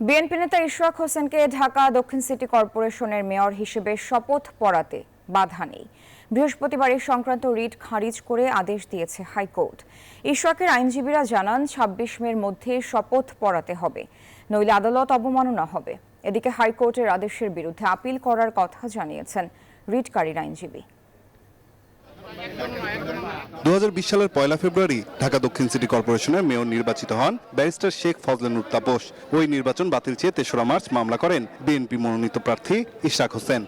BNP নেতা ইশরাক হোসেনকে ঢাকা দক্ষিণ সিটি কর্পোরেশনের মেয়র হিসেবে শপথ পড়াতে বাধা নেই। বৃহস্পতিবার এই সংক্রান্ত রিট খারিজ করে আদেশ দিয়েছে হাইকোর্ট। ইশরাকের আইনজীবীরা জানান ২৬ মের মধ্যে শপথ পড়াতে হবে, নইলে আদালত অবমাননা হবে। এদিকে হাইকোর্টের আদেশের বিরুদ্ধে আপিল করার কথা জানিয়েছেন রিটকারীর আইনজীবী। ২০২০ সালের ১ ফেব্রুয়ারি ঢাকা দক্ষিণ সিটি কর্পোরেশনের মেয়র নির্বাচিত হন ব্যারিস্টার শেখ ফজলেনুর তাপস। ওই নির্বাচন বাতিল চেয়ে ৩রা মার্চ মামলা করেন বিএনপি মনোনীত প্রার্থী ইশরাক হোসেন।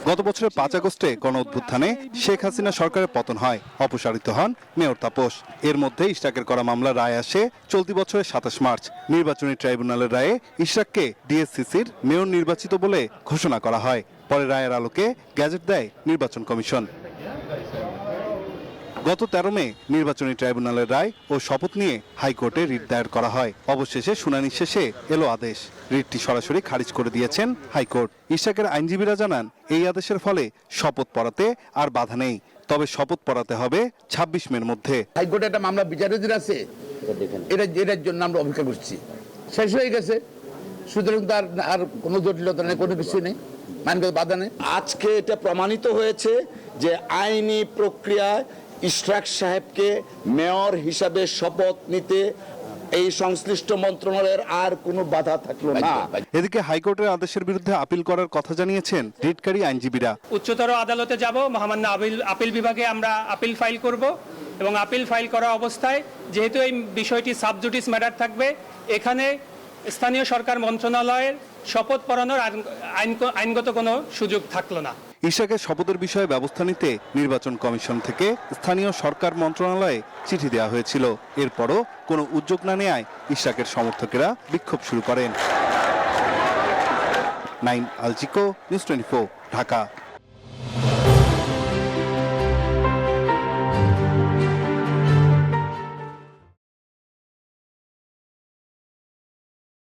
গত বছরের ৫ আগস্টে গণঅভ্যুত্থানে শেখ হাসিনা সরকারের পতন হয়, অপসারিত হন মেয়র তাপস। এর মধ্যে ইশরাকের করা মামলার রায় আসে চলতি বছরের ২৭ মার্চ। নির্বাচনী ট্রাইব্যুনালের রায়ে ইশরাককে ডিএসসিসির মেয়র নির্বাচিত বলে ঘোষণা করা হয়। পরে রায়ের আলোকে গ্যাজেট দেয় নির্বাচন কমিশন। গত ১৩ মে নির্বাচনী ট্রাইব্যুনালের রায় ও শপথ নিয়ে হাইকোর্টে রিট দায়ের করা হয়। অবশেষে শুনানি শেষে এলো আদেশ। রিটটি সরাসরি খারিজ করে দিয়েছেন হাইকোর্ট। ইশরাকের আইনজীবীরা জানান, এই আদেশের ফলে শপথ পড়াতে আর বাধা নেই, তবে শপথ পড়াতে হবে ২৬ মের মধ্যে। হাইকোর্টে একটা মামলা বিচারাধীন আছে, এটার জন্য আমরা অপেক্ষা করছি। শেষ হয়ে গেছে, সুতরাং তার আর কোনো জটিলতা নেই, কোনো কিছু নেই, মানবে বাধা নেই। আজকে এটা প্রমাণিত হয়েছে যে আইনি প্রক্রিয়ায় ইশরাক সাহেবকে মেয়র হিসাবে শপথ নিতে এই সংশ্লিষ্ট মন্ত্রণালয়ের আর কোনো বাধা থাকলো না। এদিকে হাইকোর্টের আদেশের বিরুদ্ধে আপিল করার কথা জানিয়েছেন রিটকারী আইনজীবীরা। উচ্চতর আদালতে যাব, মহামান্য আপিল বিভাগে আমরা আপিল ফাইল করব এবং আপিল ফাইল করা অবস্থায় যেহেতু এই বিষয়টি সাবজুডিস ম্যাটার থাকবে, এখানে স্থানীয় সরকার মন্ত্রণালয়ের শপথ পড়ানোর আইনগত কোনো সুযোগ থাকলো না। ইশরাকের শপথের বিষয়ে ব্যবস্থা নিতে নির্বাচন কমিশন থেকে স্থানীয় সরকার মন্ত্রণালয়ে চিঠি দেওয়া হয়েছিল। এরপরও কোনো উদ্যোগ না নেয়ায় ইশরাকের সমর্থকেরা বিক্ষোভ শুরু করেন। নাইম আলচিকো, নিউজ 24, ঢাকা।